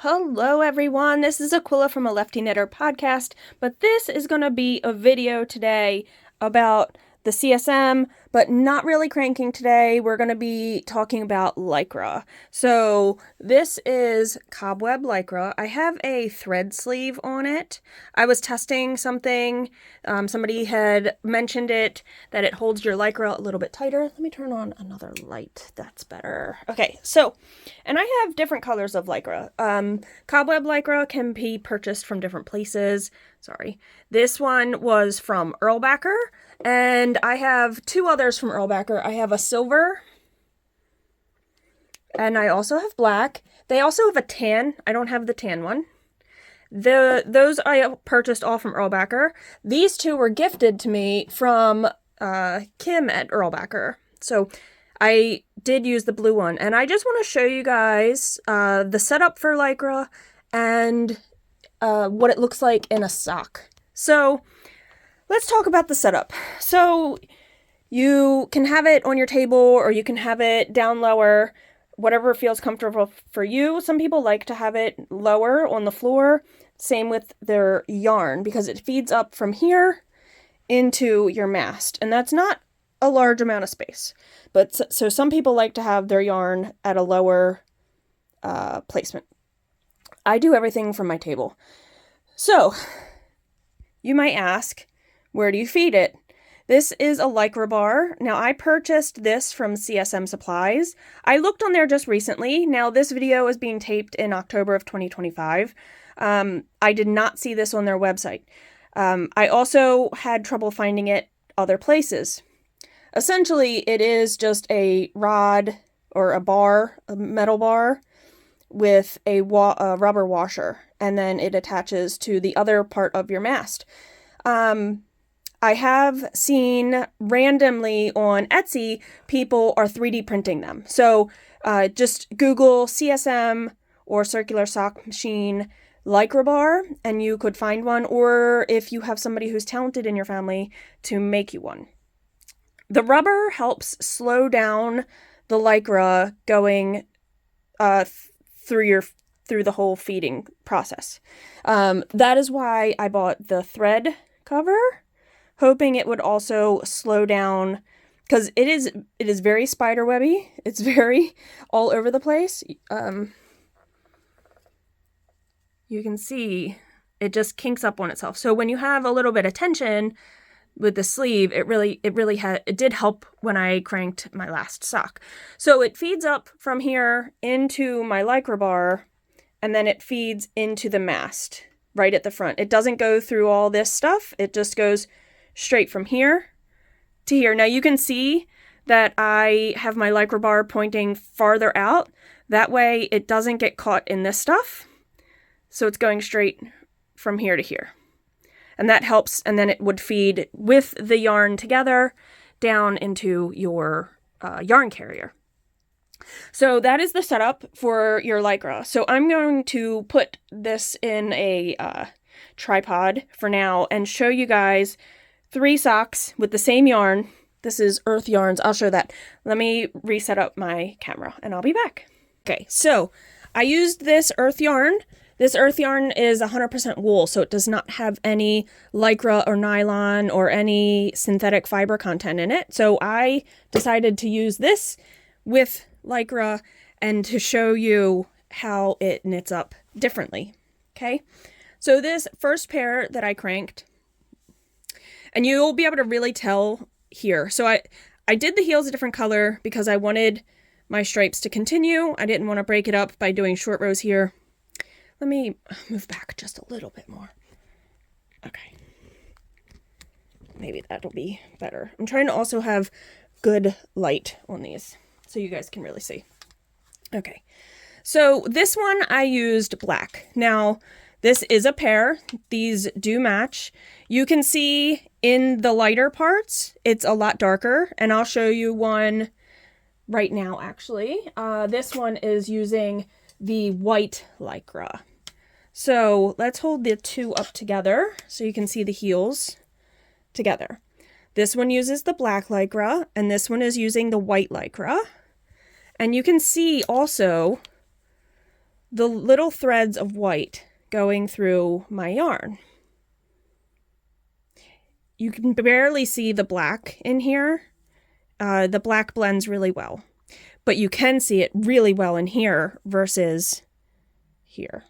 Hello everyone, this is Aquila from A Lefty Knitter podcast, but this is going to be a video today about the CSM, but not really cranking today. We're going to be talking about Lycra. So this is cobweb Lycra. I have a thread sleeve on it. I was testing something. Somebody had mentioned it, that it holds your Lycra a little bit tighter. Let me turn on another light. That's better. Okay, so, and I have different colors of Lycra. Cobweb Lycra can be purchased from different places. Sorry. This one was from Erlbacher. And I have two others from Erlbacher. I have a silver, and I also have black. They also have a tan. I don't have the tan one. Those I purchased all from Erlbacher. These two were gifted to me from Kim at Erlbacher. So I did use the blue one. And I just want to show you guys the setup for Lycra and what it looks like in a sock. So let's talk about the setup. So you can have it on your table or you can have it down lower, whatever feels comfortable for you. Some people like to have it lower on the floor. Same with their yarn because it feeds up from here into your mast. And that's not a large amount of space. But so some people like to have their yarn at a lower placement. I do everything from my table. So you might ask, where do you feed it? This is a Lycra bar. Now, I purchased this from CSM Supplies. I looked on there just recently. Now, this video is being taped in October of 2025. I did not see this on their website. I also had trouble finding it other places. Essentially, it is just a rod or a bar, a metal bar, with a rubber washer, and then it attaches to the other part of your mast. I have seen randomly on Etsy, people are 3D printing them. So just Google CSM or Circular Sock Machine Lycra bar, and you could find one, or if you have somebody who's talented in your family, to make you one. The rubber helps slow down the Lycra going through the whole feeding process. That is why I bought the thread cover, hoping it would also slow down, because it is very spider webby. It's very all over the place. You can see it just kinks up on itself. So when you have a little bit of tension with the sleeve, it did help when I cranked my last sock. So it feeds up from here into my Lycra bar, and then it feeds into the mast right at the front. It doesn't go through all this stuff. It just goes straight from here to here. Now you can see that I have my Lycra bar pointing farther out. That way it doesn't get caught in this stuff. So it's going straight from here to here. And that helps, and then it would feed with the yarn together down into your yarn carrier. So that is the setup for your Lycra. So I'm going to put this in a tripod for now and show you guys 3 socks with the same yarn. This is Earth Yarns. I'll show that. Let me reset up my camera and I'll be back. Okay, so I used this Earth yarn. This Earth yarn is 100% wool, so it does not have any Lycra or nylon or any synthetic fiber content in it. So I decided to use this with Lycra and to show you how it knits up differently. Okay, so this first pair that I cranked, and you'll be able to really tell here. So I did the heels a different color because I wanted my stripes to continue. I didn't want to break it up by doing short rows here. Let me move back just a little bit more. Okay. Maybe that'll be better. I'm trying to also have good light on these so you guys can really see. Okay. So this one I used black. Now, this is a pair. These do match. You can see in the lighter parts, it's a lot darker, and I'll show you one right now, actually. This one is using the white Lycra. So let's hold the two up together so you can see the heels together. This one uses the black Lycra, and this one is using the white Lycra. And you can see also the little threads of white going through my yarn. You can barely see the black in here. The black blends really well, but you can see it really well in here versus here.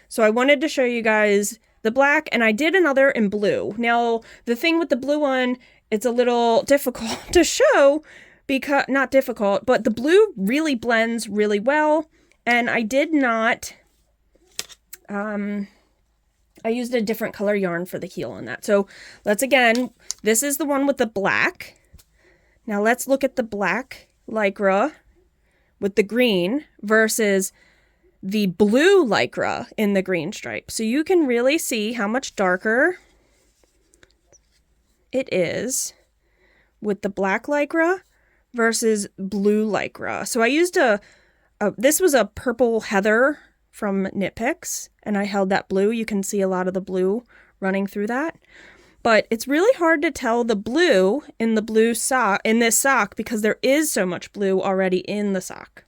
So I wanted to show you guys the black, and I did another in blue. Now, the thing with the blue one, it's a little difficult to show because, not difficult, but the blue really blends really well, and I did not, I used a different color yarn for the heel on that. So let's again, this is the one with the black. Now let's look at the black Lycra with the green versus the blue Lycra in the green stripe. So you can really see how much darker it is with the black Lycra versus blue Lycra. So I used this was a purple heather from Knit Picks, and I held that blue. You can see a lot of the blue running through that. But it's really hard to tell the blue in the blue sock, in this sock, because there is so much blue already in the sock.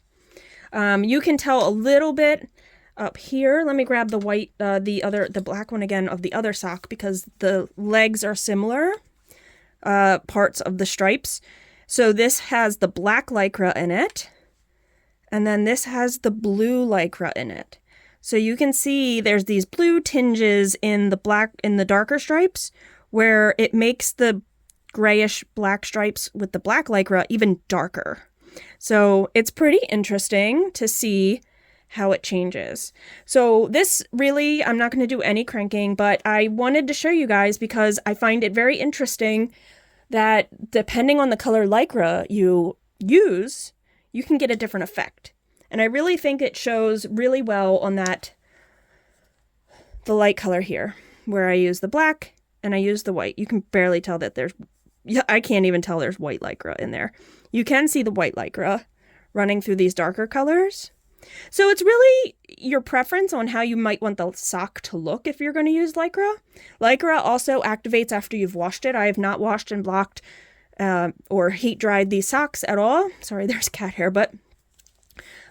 You can tell a little bit up here. Let me grab the white, the black one again of the other sock, because the legs are similar, parts of the stripes. So this has the black Lycra in it, and then this has the blue Lycra in it. So you can see there's these blue tinges in the black, in the darker stripes, where it makes the grayish black stripes with the black Lycra even darker. So it's pretty interesting to see how it changes. So this really, I'm not going to do any cranking, but I wanted to show you guys because I find it very interesting that depending on the color Lycra you use, you can get a different effect. And I really think it shows really well on that, the light color here, where I use the black and I use the white. You can barely tell that there's, I can't even tell there's white Lycra in there. You can see the white Lycra running through these darker colors. So it's really your preference on how you might want the sock to look if you're going to use Lycra. Lycra also activates after you've washed it. I have not washed and blocked or heat dried these socks at all. Sorry, there's cat hair, but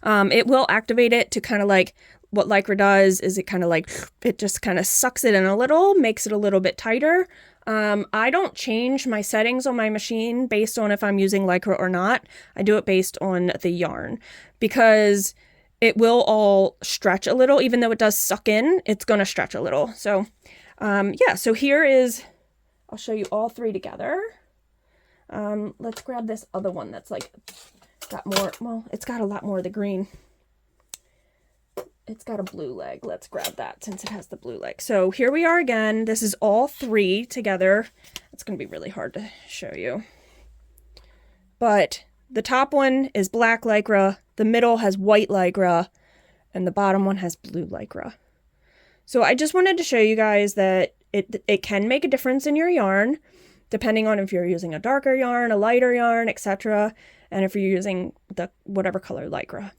it will activate it to kind of like, what Lycra does is it kind of like, it just kind of sucks it in a little, makes it a little bit tighter. I don't change my settings on my machine based on if I'm using Lycra or not. I do it based on the yarn because it will all stretch a little. Even though it does suck in, it's going to stretch a little. So yeah, so here is, I'll show you all three together. Let's grab this other one that's like got more, well, it's got a lot more of the green. It's got a blue leg. Let's grab that since it has the blue leg. So here we are again. This is all three together. It's going to be really hard to show you. But the top one is black Lycra, the middle has white Lycra, and the bottom one has blue Lycra. So I just wanted to show you guys that it can make a difference in your yarn, depending on if you're using a darker yarn, a lighter yarn, etc., and if you're using the whatever color Lycra.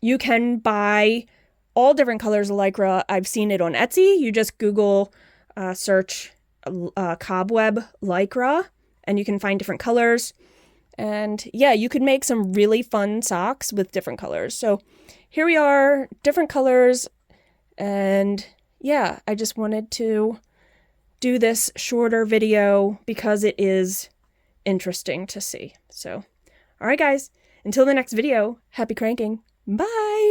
You can buy all different colors of Lycra. I've seen it on Etsy. You just Google, search cobweb Lycra, and you can find different colors. And yeah, you could make some really fun socks with different colors. So here we are, different colors. And yeah, I just wanted to do this shorter video because it is interesting to see. So, all right, guys, until the next video, happy cranking. Bye.